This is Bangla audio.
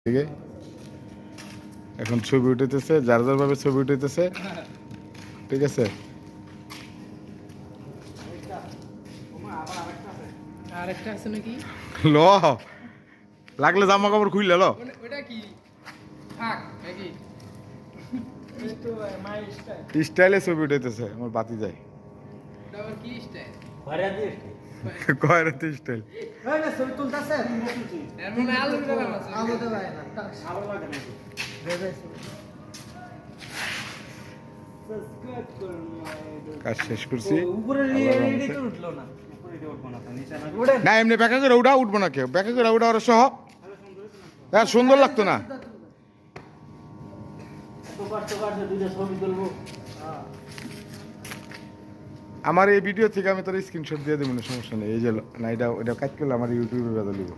ঠিক আছে, এখন ছবি উঠাইতেছে, যার যার ভাবে ছবি উঠাইতেছে। ঠিক আছে, আরেকটা আছে নাকি? ল লাগলে জামা কাপড় খুললে ল। ওটা কি থাক নাকি? একটু মাই স্টাইল। স্টাইলে ছবি উঠাইতেছে আমার বাতি যায়। ওটা আবার কি স্টাইল? কয়রাতে স্টাইল। ছবি তুলতেছে এর মনে আলু দেওয়া আছে। আলু দেওয়া না কাজ শেষ করছি। উপরে আল্লাহর রেডি রহমতে। তো উঠলো না উপরে দিয়ে উঠবো না নিচে না না এমনি ব্যাকা করে ওটা উঠবো না, কেউ ব্যাকা করে ওটা ওরা সহ। হ্যাঁ সুন্দর লাগতো না। এত কষ্ট করছে দুইটা ছবি তুলবো। আমার এই ভিডিও থেকে আমি তোর স্ক্রিনশট দিয়ে দেবো, সমস্যা নেই। এই যে না, এটা কাজ করলে আমার ইউটিউবে বেঁধে দেবো।